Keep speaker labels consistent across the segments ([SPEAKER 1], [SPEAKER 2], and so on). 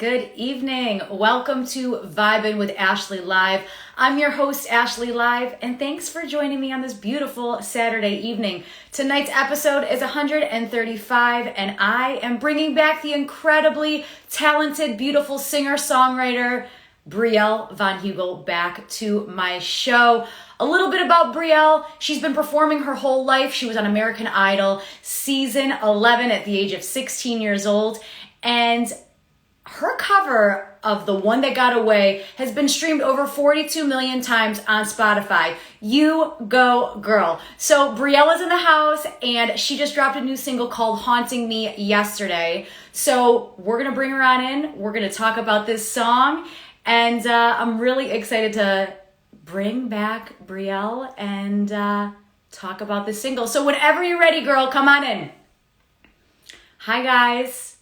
[SPEAKER 1] Good evening. Welcome to Vibin with Ashley Live. I'm your host, Ashley Live, and thanks for joining me on this beautiful Saturday evening. Tonight's episode is 135, and I am bringing back the incredibly talented, beautiful singer-songwriter, Brielle Von Hugel, back to my show. A little bit about Brielle. She's been performing her whole life. She was on American Idol, season 11 at the age of 16 years old, and her cover of The One That Got Away has been streamed over 42 million times on Spotify. You go, girl. So Brielle is in the house, and she just dropped a new single called Haunting Me yesterday. So we're going to bring her on in. We're going to talk about this song, and I'm really excited to bring back Brielle and talk about this single. So whenever you're ready, girl, come on in. Hi, guys.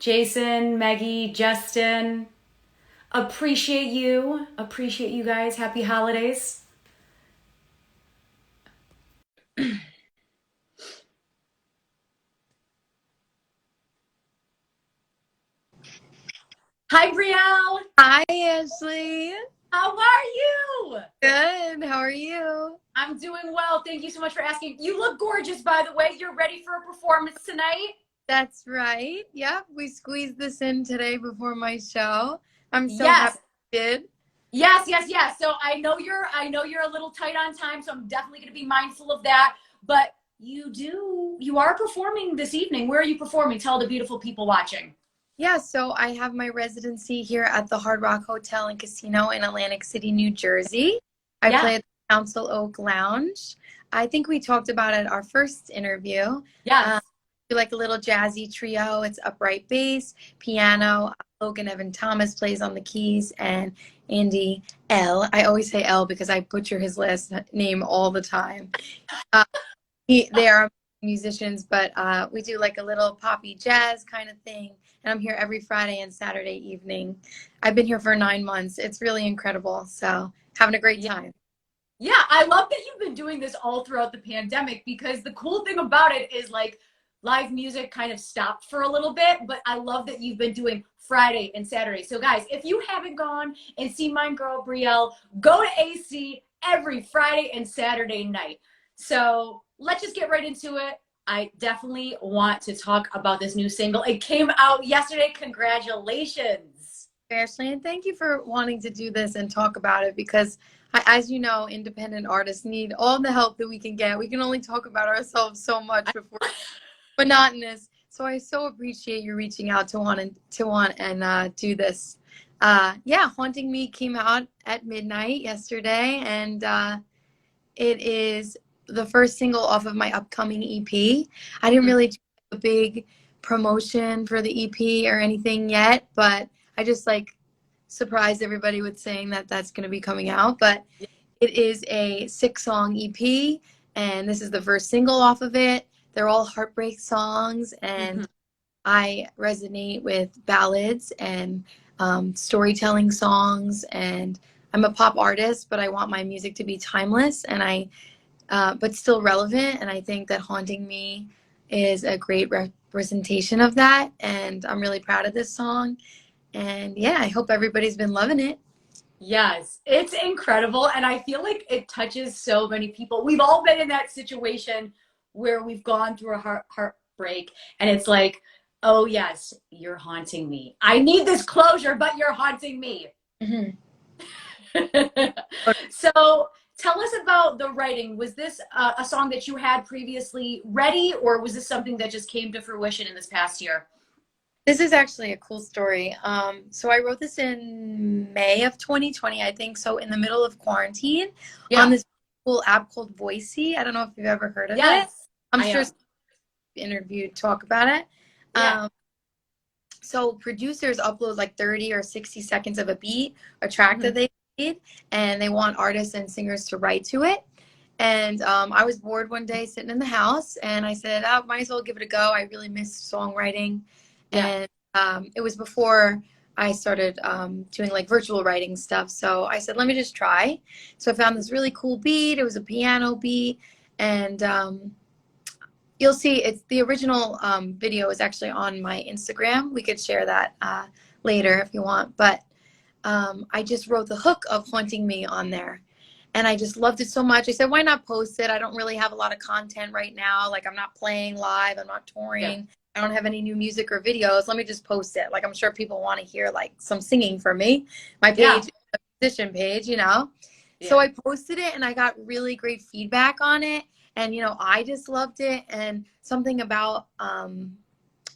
[SPEAKER 1] Jason, Maggie, Justin, appreciate you guys. Happy holidays. Hi, Brielle.
[SPEAKER 2] Hi, Ashley.
[SPEAKER 1] How are you?
[SPEAKER 2] Good. How are you?
[SPEAKER 1] I'm doing well. Thank you so much for asking. You look gorgeous, by the way. You're ready for a performance tonight?
[SPEAKER 2] That's right. Yep. We squeezed this in today before my show. I'm so
[SPEAKER 1] Yes.
[SPEAKER 2] happy we did.
[SPEAKER 1] Yes. So I know you're a little tight on time, so I'm definitely going to be mindful of that. But you are performing this evening. Where are you performing? Tell the beautiful people watching.
[SPEAKER 2] Yeah, so I have my residency here at the Hard Rock Hotel and Casino in Atlantic City, New Jersey. I play at the Council Oak Lounge. I think we talked about it at our first interview.
[SPEAKER 1] Yes.
[SPEAKER 2] Like a little jazzy trio. It's upright bass, piano. Logan Evan Thomas plays on the keys, and Andy L. I always say L because I butcher his last name all the time. They are musicians, but we do like a little poppy jazz kind of thing. And I'm here every Friday and Saturday evening. I've been here for 9 months. It's really incredible. So having a great time.
[SPEAKER 1] Yeah, I love that you've been doing this all throughout the pandemic, because the cool thing about it is like live music kind of stopped for a little bit, but I love that you've been doing Friday and Saturday. So guys, if you haven't gone and seen my girl Brielle, go to AC every Friday and Saturday night. So let's just get right into it. I definitely want to talk about this new single. It came out yesterday. Congratulations.
[SPEAKER 2] Ashley, and thank you for wanting to do this and talk about it, because as you know, independent artists need all the help that we can get. We can only talk about ourselves so much before monotonous. So I so appreciate you reaching out to want and do this. Haunting Me came out at midnight yesterday, and it is the first single off of my upcoming EP. I didn't really do a big promotion for the EP or anything yet, but I just surprised everybody with saying that that's going to be coming out. But it is a 6-song EP, and this is the first single off of it. They're all heartbreak songs, and I resonate with ballads and storytelling songs. And I'm a pop artist, but I want my music to be timeless and but still relevant. And I think that Haunting Me is a great representation of that. And I'm really proud of this song. And yeah, I hope everybody's been loving it.
[SPEAKER 1] Yes, it's incredible. And I feel like it touches so many people. We've all been in that situation where we've gone through a heartbreak, and it's like, oh yes, you're haunting me. I need this closure, but you're haunting me. So tell us about the writing. Was this a song that you had previously ready, or was this something that just came to fruition in this past year?
[SPEAKER 2] This is actually a cool story. So I wrote this in May of 2020, I think. So in the middle of quarantine on this cool app called Voicey. I don't know if you've ever heard of it. I'm sure interviewed talk about it. So producers upload like 30 or 60 seconds of a beat, a track that they made, and they want artists and singers to write to it. And I was bored one day sitting in the house, and I said, I might as well give it a go. I really miss songwriting. And it was before I started doing like virtual writing stuff. So I said, let me just try. So I found this really cool beat. It was a piano beat. And You'll see it's the original video is actually on my Instagram. We could share that later if you want. But I just wrote the hook of Haunting Me on there. And I just loved it so much. I said, why not post it? I don't really have a lot of content right now. Like, I'm not playing live. I'm not touring. Yeah. I don't have any new music or videos. Let me just post it. Like, I'm sure people want to hear, like, some singing from me. My page is a musician page, you know? Yeah. So I posted it, and I got really great feedback on it. And, you know, I just loved it. And something about,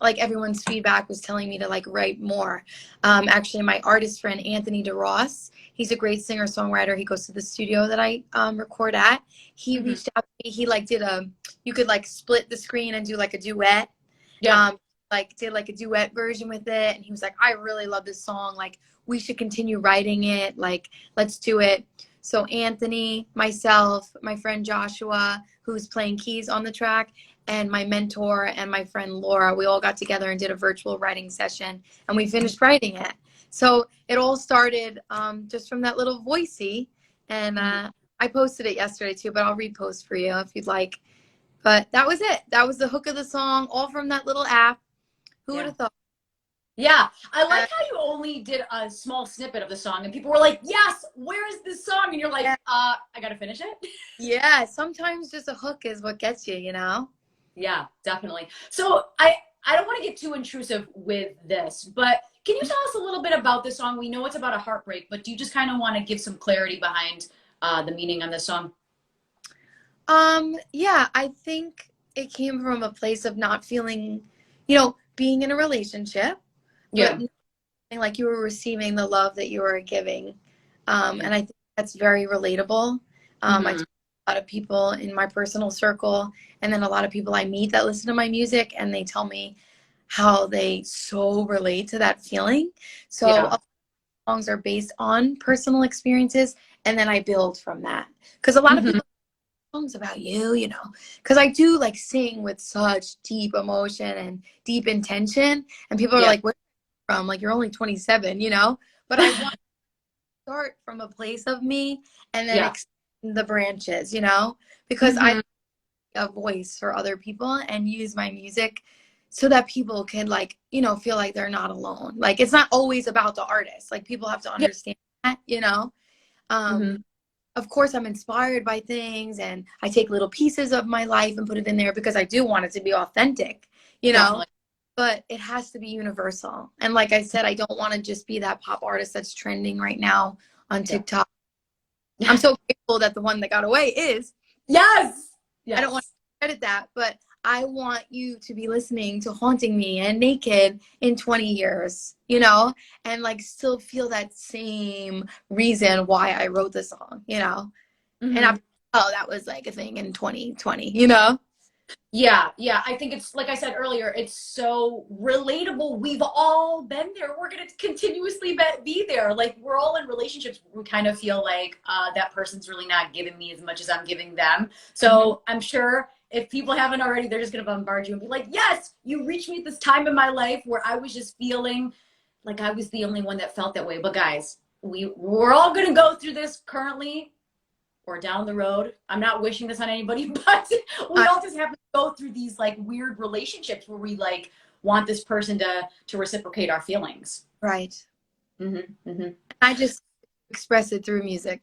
[SPEAKER 2] like, everyone's feedback was telling me to, like, write more. Actually, my artist friend, Anthony DeRoss, he's a great singer-songwriter. He goes to the studio that I record at. He reached out to me. He, like, you could, like, split the screen and do, like, a duet. Yeah. Like, did, like, a duet version with it. And he was like, I really love this song. Like, we should continue writing it. Like, let's do it. So Anthony, myself, my friend Joshua, who's playing keys on the track, and my mentor and my friend Laura, we all got together and did a virtual writing session, and we finished writing it. So it all started just from that little voicey, and I posted it yesterday too, but I'll repost for you if you'd like. But that was it. That was the hook of the song, all from that little app. Who would have thought?
[SPEAKER 1] Yeah, I like how you only did a small snippet of the song, and people were like, yes, where is this song? And you're like, I gotta finish it.
[SPEAKER 2] Yeah, sometimes just a hook is what gets you, you know?
[SPEAKER 1] Yeah, definitely. So I don't want to get too intrusive with this, but can you tell us a little bit about this song? We know it's about a heartbreak, but do you just kind of want to give some clarity behind the meaning on this song?
[SPEAKER 2] Yeah, I think it came from a place of not feeling, you know, being in a relationship, but like you were receiving the love that you were giving. And I think that's very relatable. I talk to a lot of people in my personal circle, and then a lot of people I meet that listen to my music, and they tell me how they so relate to that feeling. So songs are based on personal experiences, and then I build from that. Because a lot of people songs about you, you know, because I do like sing with such deep emotion and deep intention, and people are like, where are you from? Like, you're only 27, you know, but I want to start from a place of me and then extend the branches, you know, because I have a voice for other people and use my music so that people can, like, you know, feel like they're not alone. Like, it's not always about the artist. Like, people have to understand that, you know. Of course, I'm inspired by things, and I take little pieces of my life and put it in there because I do want it to be authentic, you know. Definitely. But it has to be universal. And like I said, I don't want to just be that pop artist that's trending right now on TikTok. I'm so grateful that the one that got away is.
[SPEAKER 1] Yes.
[SPEAKER 2] I don't want to credit that, but I want you to be listening to Haunting Me and Naked in 20 years, you know, and like still feel that same reason why I wrote the song, you know. And that was like a thing in 2020, you know.
[SPEAKER 1] Yeah, I think it's, like I said earlier, it's so relatable. We've all been there. We're going to continuously be there. Like, we're all in relationships. We kind of feel like that person's really not giving me as much as I'm giving them. So I'm sure if people haven't already, they're just going to bombard you and be like, yes, you reached me at this time in my life where I was just feeling like I was the only one that felt that way. But guys, we're all going to go through this currently or down the road. I'm not wishing this on anybody, but we all just have to go through these like weird relationships where we like want this person to reciprocate our feelings.
[SPEAKER 2] Right. I just express it through music.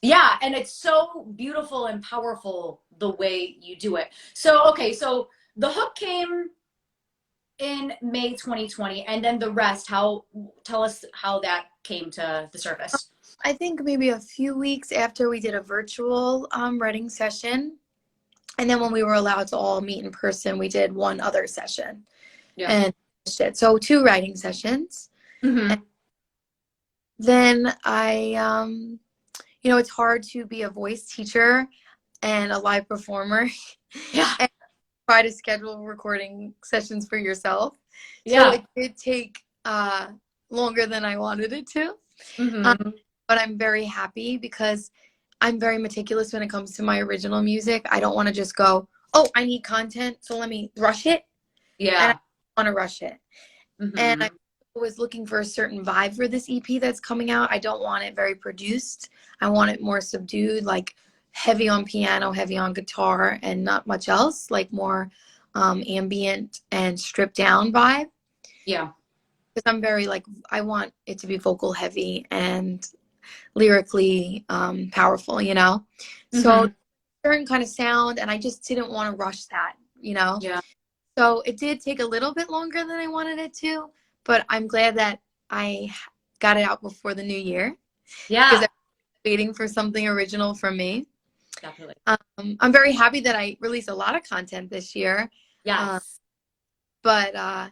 [SPEAKER 1] Yeah, and it's so beautiful and powerful the way you do it. So, okay, so the hook came in May 2020, and then the rest, tell us how that came to the surface.
[SPEAKER 2] I think maybe a few weeks after we did a virtual writing session. And then when we were allowed to all meet in person, we did one other session. And so 2 writing sessions. And then I, you know, it's hard to be a voice teacher and a live performer. And try to schedule recording sessions for yourself. So it did take longer than I wanted it to. But I'm very happy because I'm very meticulous when it comes to my original music. I don't want to just go, oh, I need content, so let me rush it. And I don't want to rush it. And I was looking for a certain vibe for this EP that's coming out. I don't want it very produced. I want it more subdued, like heavy on piano, heavy on guitar, and not much else, like more ambient and stripped down vibe.
[SPEAKER 1] Yeah.
[SPEAKER 2] Because I'm very like, I want it to be vocal heavy and lyrically powerful, you know? So certain kind of sound, and I just didn't want to rush that, you know?
[SPEAKER 1] Yeah.
[SPEAKER 2] So it did take a little bit longer than I wanted it to, but I'm glad that I got it out before the new year. Because
[SPEAKER 1] Yeah.
[SPEAKER 2] I'm waiting for something original from me.
[SPEAKER 1] Definitely.
[SPEAKER 2] I'm very happy that I released a lot of content this year.
[SPEAKER 1] Yes.
[SPEAKER 2] But,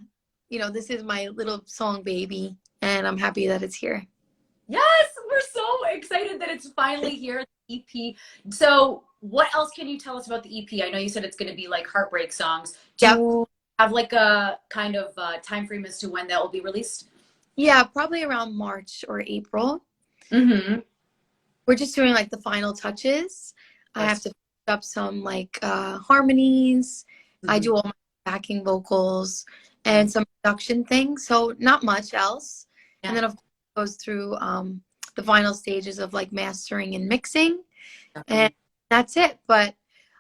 [SPEAKER 2] you know, this is my little song baby, and I'm happy that it's here.
[SPEAKER 1] Yes, we're so excited that it's finally here, the EP. So, what else can you tell us about the EP? I know you said it's going to be like heartbreak songs. Do
[SPEAKER 2] Yep.
[SPEAKER 1] you have like a kind of time frame as to when that will be released?
[SPEAKER 2] Yeah, probably around March or April.
[SPEAKER 1] Mm-hmm.
[SPEAKER 2] We're just doing like the final touches. I have to fix up some like harmonies. I do all my backing vocals and some production things. So not much else.
[SPEAKER 1] Yeah.
[SPEAKER 2] And then of course it goes through the final stages of like mastering and mixing. And that's it. But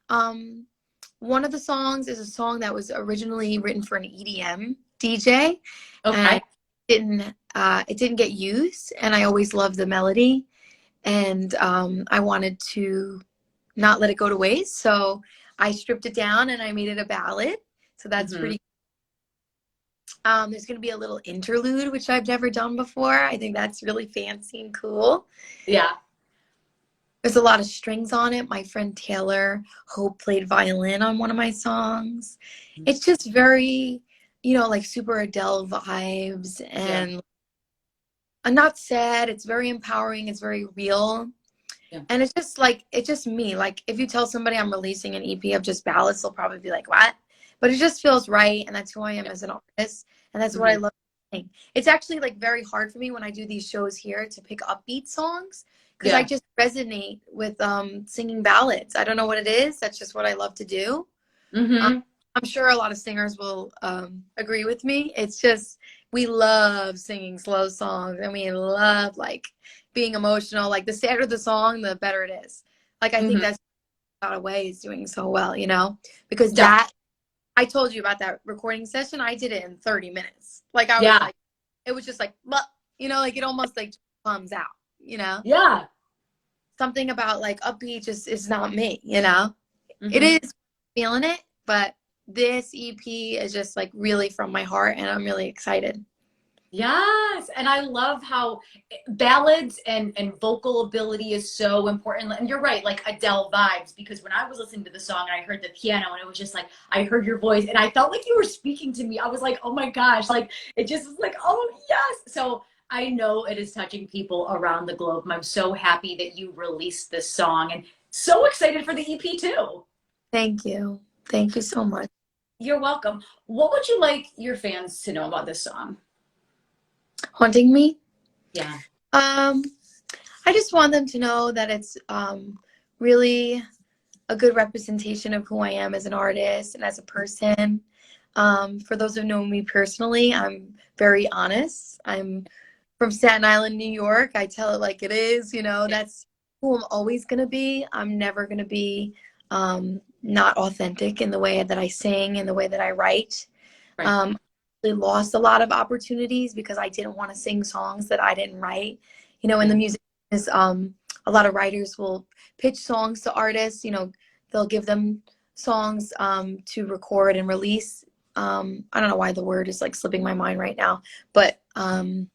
[SPEAKER 2] one of the songs is a song that was originally written for an EDM DJ.
[SPEAKER 1] Okay.
[SPEAKER 2] And it didn't get used, and I always loved the melody, and I wanted to not let it go to waste, so I stripped it down and I made it a ballad. So that's pretty. There's going to be a little interlude, which I've never done before. I think that's really fancy and cool.
[SPEAKER 1] Yeah.
[SPEAKER 2] There's a lot of strings on it. My friend Taylor Hope played violin on one of my songs. It's just very, you know, like super Adele vibes, and not sad. It's very empowering. It's very real. Yeah. And it's just like, it's just me. Like if you tell somebody I'm releasing an EP of just ballads, they'll probably be like, what? But it just feels right. And that's who I am as an artist. And that's what I love doing. It's actually like very hard for me when I do these shows here to pick upbeat songs, because I just resonate with singing ballads. I don't know what it is. That's just what I love to do. I'm sure a lot of singers will agree with me. It's just, we love singing slow songs, and we love like being emotional. Like the sadder the song, the better it is. Like I think that's a lot of ways doing so well, you know, because that, I told you about that recording session. I did it in 30 minutes. Like I was like, it was just like, you know, like it almost like comes out, you know?
[SPEAKER 1] Yeah.
[SPEAKER 2] Something about like upbeat just is not me, you know? It is feeling it, but this EP is just like really from my heart, and I'm really excited.
[SPEAKER 1] Yes, and I love how ballads and vocal ability is so important. And you're right, like Adele vibes, because when I was listening to the song and I heard the piano, and it was just like, I heard your voice and I felt like you were speaking to me. I was like, oh my gosh, like it just was like, oh yes. So I know it is touching people around the globe. And I'm so happy that you released this song, and so excited for the EP too.
[SPEAKER 2] Thank you. Thank you so much.
[SPEAKER 1] You're welcome. What would you like your fans to know about this song?
[SPEAKER 2] Haunting Me?
[SPEAKER 1] Yeah.
[SPEAKER 2] I just want them to know that it's really a good representation of who I am as an artist and as a person. For those who know me personally, I'm very honest. I'm from Staten Island, New York. I tell it like it is, you know, that's who I'm always going to be. I'm never going to be not authentic in the way that I sing, in the way that I write. I lost a lot of opportunities because I didn't want to sing songs that I didn't write. You know, in the music business, a lot of writers will pitch songs to artists. You know, they'll give them songs to record and release. I don't know why the word is like slipping my mind right now, but that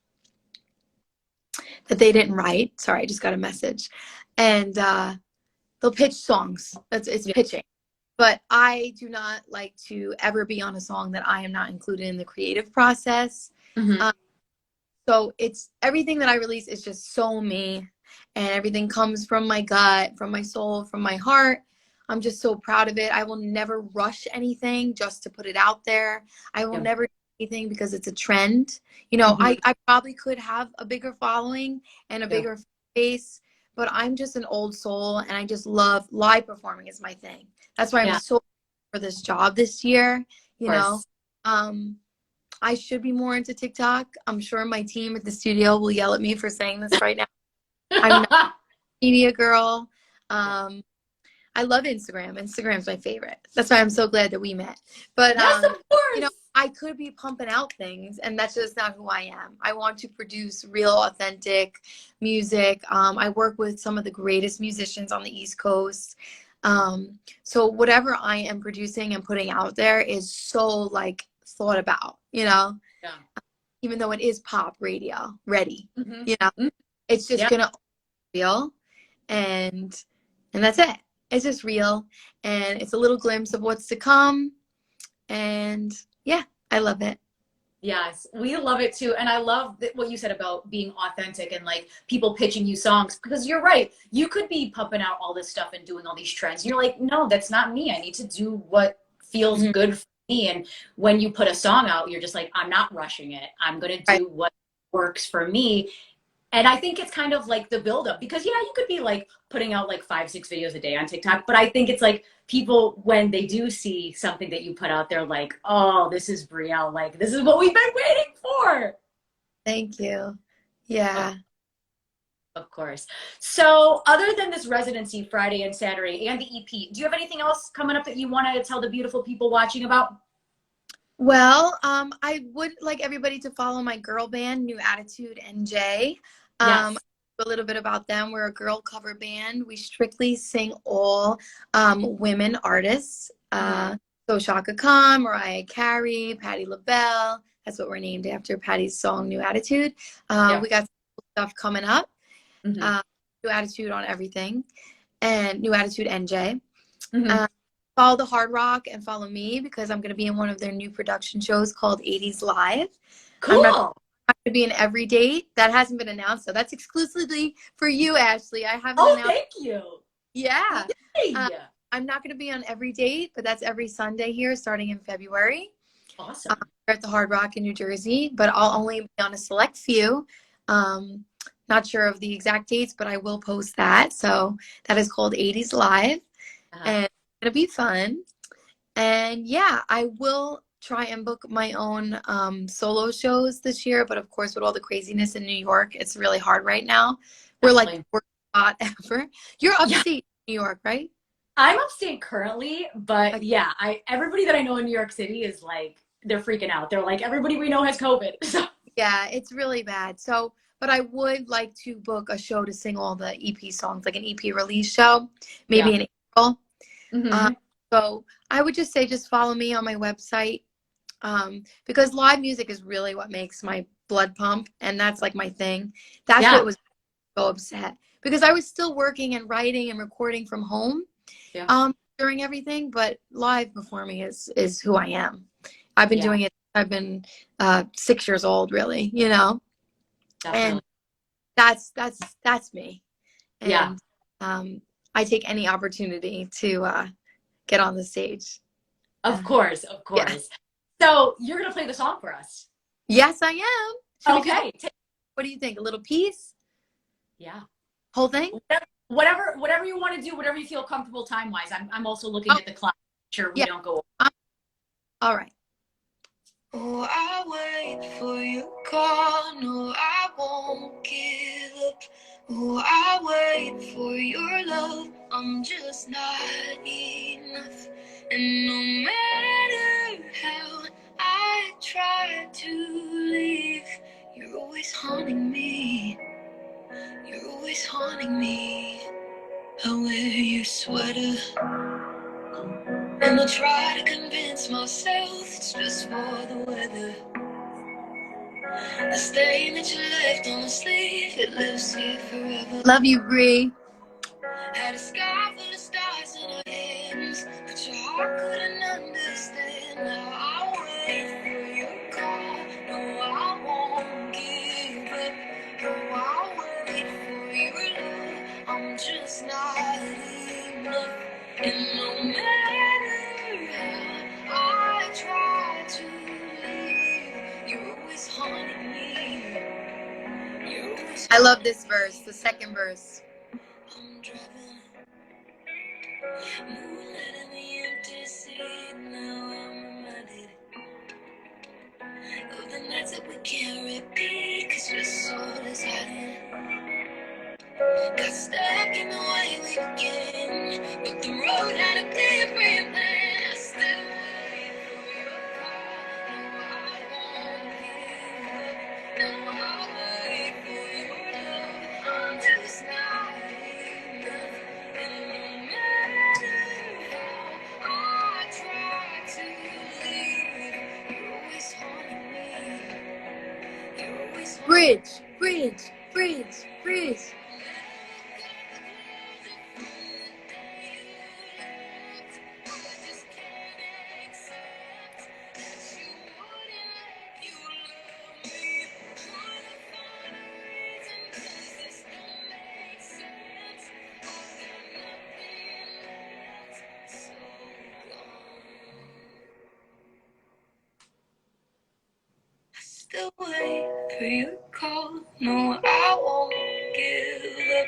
[SPEAKER 2] they didn't write. Sorry, I just got a message. And they'll pitch songs. It's pitching. But I do not like to ever be on a song that I am not included in the creative process. So it's everything that I release is just so me, and everything comes from my gut, from my soul, from my heart. I'm just so proud of it. I will never rush anything just to put it out there. I will never do anything because it's a trend. You know, I probably could have a bigger following and a bigger face, but I'm just an old soul, and I just love live performing is my thing. That's why I'm so for this job this year, you know. I should be more into TikTok. I'm sure my team at the studio will yell at me for saying this right now. I'm not a media girl. I love Instagram. Instagram's my favorite. That's why I'm so glad that we met. But
[SPEAKER 1] Yes, of
[SPEAKER 2] you know,
[SPEAKER 1] course.
[SPEAKER 2] I could be pumping out things, and that's just not who I am. I want to produce real, authentic music. I work with some of the greatest musicians on the East Coast. So whatever I am producing and putting out there is so like thought about, you know,
[SPEAKER 1] Yeah.
[SPEAKER 2] even though it is pop radio ready,
[SPEAKER 1] Mm-hmm.
[SPEAKER 2] you know,
[SPEAKER 1] Mm-hmm.
[SPEAKER 2] it's just
[SPEAKER 1] Yeah.
[SPEAKER 2] gonna be real, and that's it. It's just real, and it's a little glimpse of what's to come. And yeah, I love it.
[SPEAKER 1] Yes, we love it too. And I love what you said about being authentic and like people pitching you songs because you're right. You could be pumping out all this stuff and doing all these trends. You're like, no, that's not me. I need to do what feels
[SPEAKER 2] Mhm.
[SPEAKER 1] good for me. And when you put a song out, you're just like, I'm not rushing it. I'm going to
[SPEAKER 2] Right.
[SPEAKER 1] do what works for me. And I think it's kind of like the buildup because yeah, you could be like putting out like 5, 6 videos a day on TikTok, but I think it's like people when they do see something that you put out, they're like, "Oh, this is Brielle. Like this is what we've been waiting for."
[SPEAKER 2] Thank you.
[SPEAKER 1] Of,
[SPEAKER 2] Yeah.
[SPEAKER 1] of course. So, other than this residency Friday and Saturday and the EP, do you have anything else coming up that you want to tell the beautiful people watching about?
[SPEAKER 2] Well, I would like everybody to follow my girl band, New Attitude NJ.
[SPEAKER 1] Yes.
[SPEAKER 2] A little bit about them. We're a girl cover band. We strictly sing all women artists. So Shaka Khan, Mariah Carey, Patti LaBelle. That's what we're named after, Patti's song New Attitude.
[SPEAKER 1] Yeah.
[SPEAKER 2] We got some cool stuff coming up.
[SPEAKER 1] Mm-hmm.
[SPEAKER 2] New Attitude on everything, and New Attitude NJ.
[SPEAKER 1] Mm-hmm.
[SPEAKER 2] Follow the Hard Rock and follow me because I'm going to be in one of their new production shows called 80s Live. I'm not
[SPEAKER 1] Cool.
[SPEAKER 2] going to be in every date. That hasn't been announced, so that's exclusively for you, Ashley. I haven't
[SPEAKER 1] Oh,
[SPEAKER 2] announced.
[SPEAKER 1] thank you.
[SPEAKER 2] Yeah.
[SPEAKER 1] Yay.
[SPEAKER 2] I'm not going to be on every date, but that's every Sunday here starting in February.
[SPEAKER 1] Awesome.
[SPEAKER 2] We're at the Hard Rock in New Jersey, but I'll only be on a select few. Not sure of the exact dates, but I will post that. So that is called 80s Live. And it's going to be fun. And yeah, I will try and book my own solo shows this year. But of course, with all the craziness in New York, it's really hard right now. We're like the worst spot ever. You're upstate New York, right?
[SPEAKER 1] I'm upstate currently, but yeah, everybody that I know in New York City is like they're freaking out. They're like everybody we know has COVID. So
[SPEAKER 2] Yeah, it's really bad. So, but I would like to book a show to sing all the EP songs, like an EP release show, maybe in April.
[SPEAKER 1] Mm-hmm.
[SPEAKER 2] So I would just say just follow me on my website because live music is really what makes my blood pump, and that's like my thing. That's what was so upset because I was still working and writing and recording from home during everything, but live performing is who I am. I've been doing it. I've been 6 years old, really, you know.
[SPEAKER 1] Definitely.
[SPEAKER 2] And that's me.
[SPEAKER 1] Yeah.
[SPEAKER 2] And I take any opportunity to get on the stage.
[SPEAKER 1] Of course, of course.
[SPEAKER 2] Yeah.
[SPEAKER 1] So you're gonna play the song for us.
[SPEAKER 2] Yes, I am. Should we
[SPEAKER 1] Okay.
[SPEAKER 2] what do you think? A little piece?
[SPEAKER 1] Yeah.
[SPEAKER 2] Whole thing?
[SPEAKER 1] Whatever you want to do, whatever you feel comfortable time wise. I'm also looking at the clock. Sure, we don't go over.
[SPEAKER 2] All right. Oh, I wait for your call. No, I won't give up. Oh, I wait for your love. I'm just not enough. And no matter how I try to leave, you're always haunting me. You're always haunting me. I wear your sweater, and I try to convince myself it's just for the weather. The stain that you left on the sleeve, it lives here forever. Love you, Bree. Had a sky full of stars in our hands, but your heart couldn't understand. Now I wait for your call. No, I won't give up. No, I wait for your love. I'm just not enough. And no matter how I try to leave, you're always haunting me. I love this verse, the second verse. I'm driving, moonlight in the empty seat. Now I'm reminded of the nights that we can't repeat, 'cause your soul is hiding Got stuck in the way we began, but the road had a different plan. I still wait for your call. No, I won't give up. No, I'll wait for your love until it's not enough. And no matter how I try to leave, you're always haunting me. You're always bridge, bridge, bridge, bridge. Still wait for your call. No, I won't give up.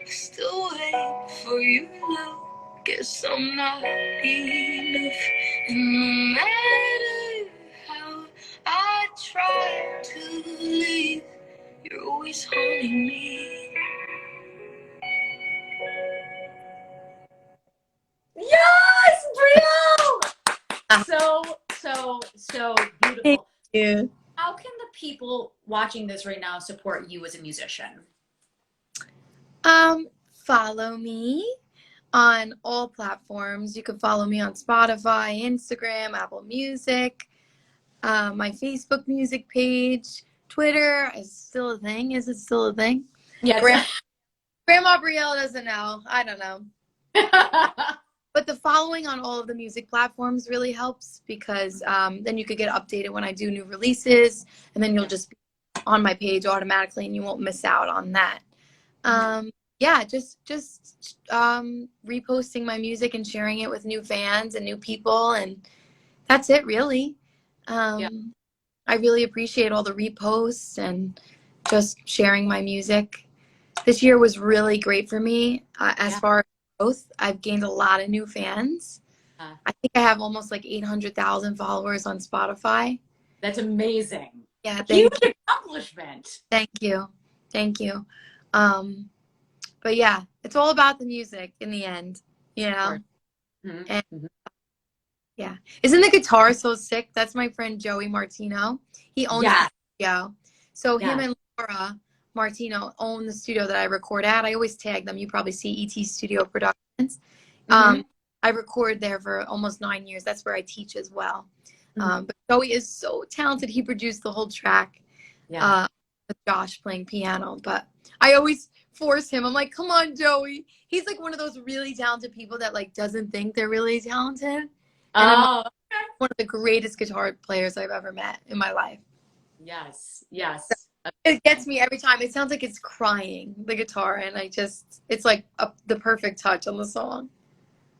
[SPEAKER 2] Still wait for your love. Guess I'm not enough. And no matter how I try to leave, you're always haunting me.
[SPEAKER 1] Yes, Brielle! So
[SPEAKER 2] Thank
[SPEAKER 1] beautiful.
[SPEAKER 2] you.
[SPEAKER 1] How can the people watching this right now support you as a musician?
[SPEAKER 2] Follow me on all platforms. You can follow me on Spotify, Instagram, Apple Music, my Facebook music page, Twitter is still a thing. Is it still a thing?
[SPEAKER 1] Yes.
[SPEAKER 2] Grandma Brielle doesn't know. I don't know. But the following on all of the music platforms really helps because then you could get updated when I do new releases, and then you'll just be on my page automatically, and you won't miss out on that. Yeah, just reposting my music and sharing it with new fans and new people, and that's it really. I really appreciate all the reposts and just sharing my music. This year was really great for me as far as growth. I've gained a lot of new fans. I think I have almost like 800,000 followers on Spotify.
[SPEAKER 1] That's amazing.
[SPEAKER 2] Yeah,
[SPEAKER 1] huge accomplishment.
[SPEAKER 2] Thank you. But yeah, it's all about the music in the end, you know? And yeah. Isn't the guitar so sick? That's my friend Joey Martino. He owns the studio. So him and Laura Martino own the studio that I record at. I always tag them. You probably see ET Studio Productions. I record there for almost 9 years. That's where I teach as well. But Joey is so talented. He produced the whole track with Josh playing piano. But I always force him. I'm like, come on, Joey. He's like one of those really talented people that like doesn't think they're really talented. And one of the greatest guitar players I've ever met in my life.
[SPEAKER 1] Yes.
[SPEAKER 2] It gets me every time. It sounds like it's crying, the guitar, and it's like the perfect touch on the song.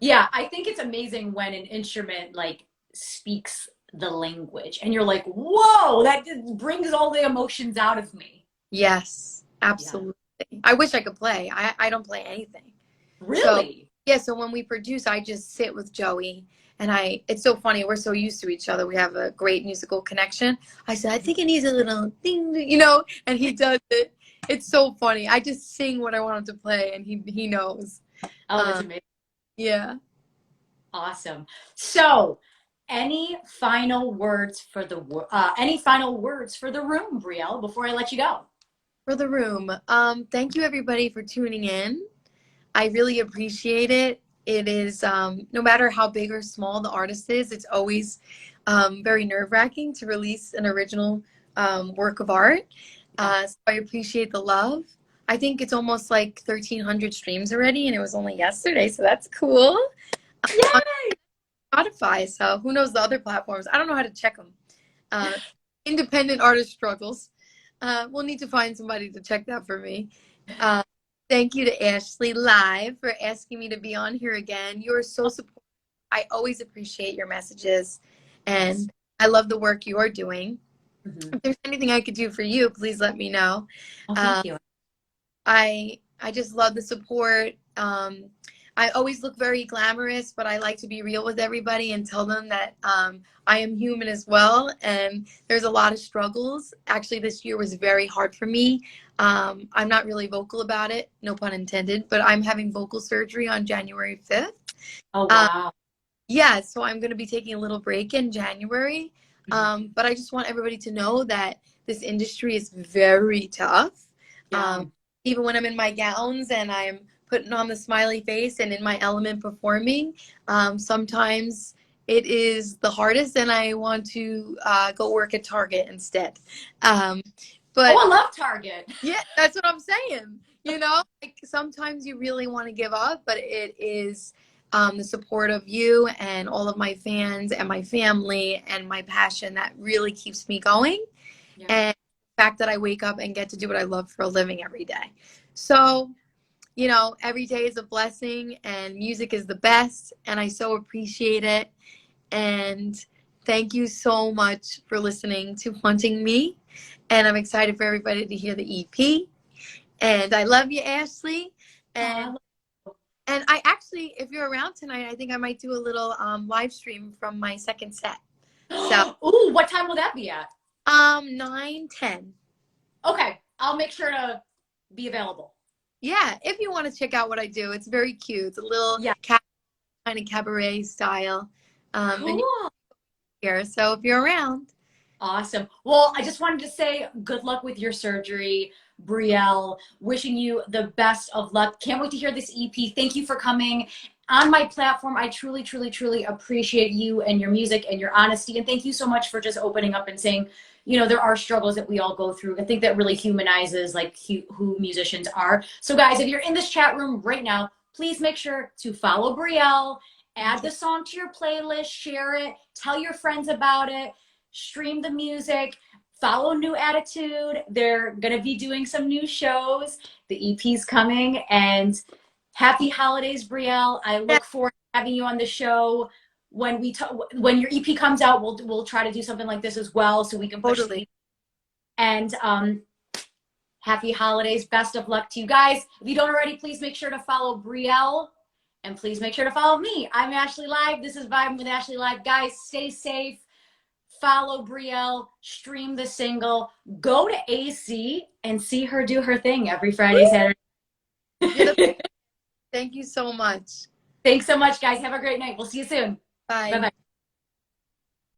[SPEAKER 1] Yeah, I think it's amazing when an instrument like speaks the language and you're like, whoa, that just brings all the emotions out of me.
[SPEAKER 2] Yes, absolutely. Yeah. I wish I could play. I don't play anything.
[SPEAKER 1] Really?
[SPEAKER 2] So when we produce, I just sit with Joey, and it's so funny. We're so used to each other. We have a great musical connection. I said, I think it needs a little ding, and he does it. It's so funny. I just sing what I want him to play, and he knows.
[SPEAKER 1] Oh, that's amazing.
[SPEAKER 2] Yeah.
[SPEAKER 1] Awesome. So, any final words for the room, Brielle, before I let you go?
[SPEAKER 2] For the room, thank you everybody for tuning in. I really appreciate it. It is no matter how big or small the artist is, it's always very nerve-wracking to release an original work of art. So I appreciate the love. I think it's almost like 1,300 streams already, and it was only yesterday, so that's cool.
[SPEAKER 1] Yay!
[SPEAKER 2] Spotify, so who knows the other platforms? I don't know how to check them. Independent artist struggles. We'll need to find somebody to check that for me. Thank you to Ashley Live for asking me to be on here again. You are so supportive. I always appreciate your messages, and I love the work you are doing. If there's anything I could do for you, please let me know.
[SPEAKER 1] Oh, thank you.
[SPEAKER 2] I just love the support. I always look very glamorous, but I like to be real with everybody and tell them that I am human as well. And there's a lot of struggles. Actually, this year was very hard for me. I'm not really vocal about it, no pun intended, but I'm having vocal surgery on January 5th.
[SPEAKER 1] Oh, wow.
[SPEAKER 2] Yeah, so I'm going to be taking a little break in January. But I just want everybody to know that this industry is very tough.
[SPEAKER 1] Yeah.
[SPEAKER 2] Even when I'm in my gowns and I'm putting on the smiley face and in my element performing, sometimes it is the hardest and I want to go work at Target instead. But
[SPEAKER 1] I love Target.
[SPEAKER 2] yeah, that's what I'm saying. Like sometimes you really want to give up, but it is the support of you and all of my fans and my family and my passion that really keeps me going.
[SPEAKER 1] Yeah.
[SPEAKER 2] And the fact that I wake up and get to do what I love for a living every day. So, every day is a blessing and music is the best. And I so appreciate it. And thank you so much for listening to Haunting Me. And I'm excited for everybody to hear the EP. And I love you, Ashley. And I actually, if you're around tonight, I think I might do a little live stream from my second set. So,
[SPEAKER 1] ooh, what time will that be at?
[SPEAKER 2] 9:10.
[SPEAKER 1] Okay, I'll make sure to be available.
[SPEAKER 2] Yeah, if you want to check out what I do, it's very cute. It's a little kind of cabaret style.
[SPEAKER 1] Cool.
[SPEAKER 2] And here, so if you're around.
[SPEAKER 1] Awesome. Well, I just wanted to say good luck with your surgery, Brielle. Wishing you the best of luck. Can't wait to hear this EP. Thank you for coming on my platform. I truly, truly, truly appreciate you and your music and your honesty. And thank you so much for just opening up and saying, there are struggles that we all go through. I think that really humanizes like who musicians are. So guys, if you're in this chat room right now, please make sure to follow Brielle, add the song to your playlist, share it, tell your friends about it, stream the music, follow New Attitude. They're going to be doing some new shows. The EP's coming, and happy holidays, Brielle. I look forward to having you on the show. When your EP comes out, we'll try to do something like this as well, so we can push
[SPEAKER 2] Totally.
[SPEAKER 1] And happy holidays. Best of luck to you guys. If you don't already, please make sure to follow Brielle, and please make sure to follow me. I'm Ashley Live. This is Vibin with Ashley Live. Guys, stay safe. Follow Brielle, stream the single, go to AC and see her do her thing every Friday, Saturday.
[SPEAKER 2] Thank you so much.
[SPEAKER 1] Thanks so much, guys. Have a great night. We'll see you soon.
[SPEAKER 2] Bye.
[SPEAKER 1] Bye-bye.